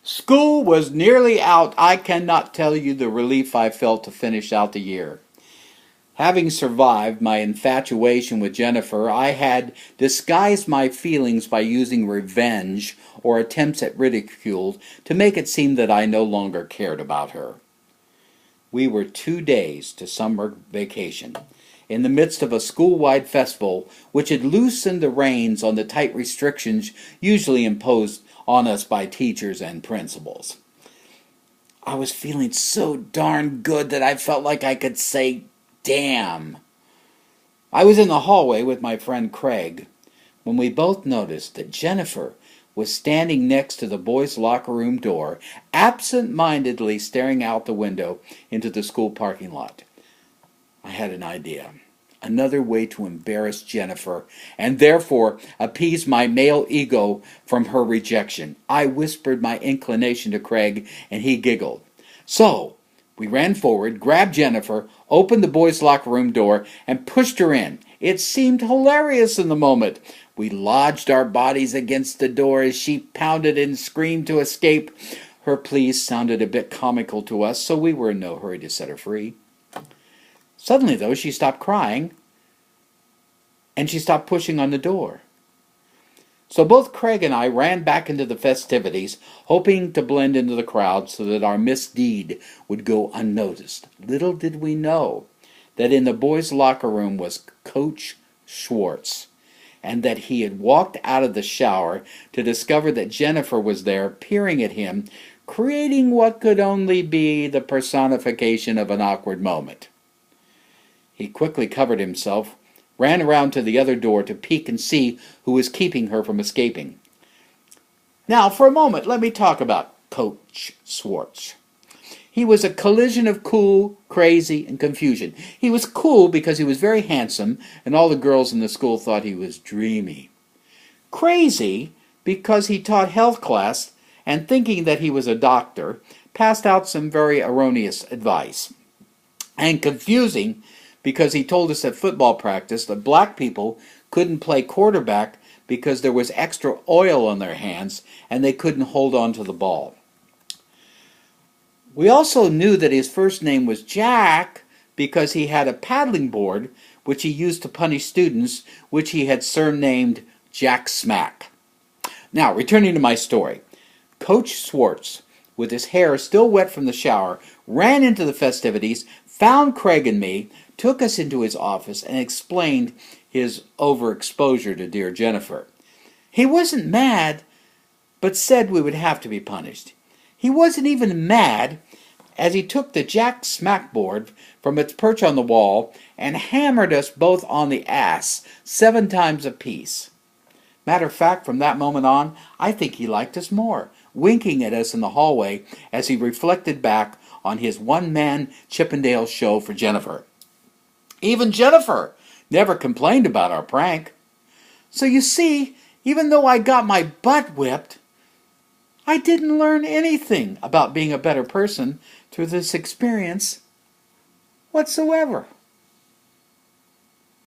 School was nearly out. I cannot tell you the relief I felt to finish out the year. Having survived my infatuation with Jennifer, I had disguised my feelings by using revenge or attempts at ridicule to make it seem that I no longer cared about her. We were 2 days to summer vacation, in the midst of a school-wide festival which had loosened the reins on the tight restrictions usually imposed on us by teachers and principals. I was feeling so darn good that I felt like I could say, damn. I was in the hallway with my friend Craig when we both noticed that Jennifer was standing next to the boys' locker room door, absent-mindedly staring out the window into the school parking lot. I had an idea. Another way to embarrass Jennifer and therefore appease my male ego from her rejection. I whispered my inclination to Craig and he giggled. So, we ran forward, grabbed Jennifer, opened the boys' locker room door, and pushed her in. It seemed hilarious in the moment. We lodged our bodies against the door as she pounded and screamed to escape. Her pleas sounded a bit comical to us, so we were in no hurry to set her free. Suddenly, though, she stopped crying, and she stopped pushing on the door. So both Craig and I ran back into the festivities, hoping to blend into the crowd so that our misdeed would go unnoticed. Little did we know that in the boys' locker room was Coach Schwartz, and that he had walked out of the shower to discover that Jennifer was there, peering at him, creating what could only be the personification of an awkward moment. He quickly covered himself, ran around to the other door to peek and see who was keeping her from escaping. Now, for a moment, let me talk about Coach Schwartz. He was a collision of cool, crazy, and confusion. He was cool because he was very handsome, and all the girls in the school thought he was dreamy. Crazy because he taught health class, and thinking that he was a doctor, passed out some very erroneous advice. And confusing because he told us at football practice that black people couldn't play quarterback because there was extra oil on their hands and they couldn't hold on to the ball. We also knew that his first name was Jack because he had a paddling board which he used to punish students, which he had surnamed Jack Smack. Now, returning to my story, Coach Schwartz, with his hair still wet from the shower, ran into the festivities, found Craig and me, took us into his office, and explained his overexposure to dear Jennifer. He wasn't mad, but said we would have to be punished. He wasn't even mad, as he took the Jack Smack board from its perch on the wall and hammered us both on the ass 7 times apiece. Matter of fact, from that moment on, I think he liked us more, winking at us in the hallway as he reflected back on his one-man Chippendale show for Jennifer. Even Jennifer never complained about our prank. So you see, even though I got my butt whipped, I didn't learn anything about being a better person through this experience whatsoever.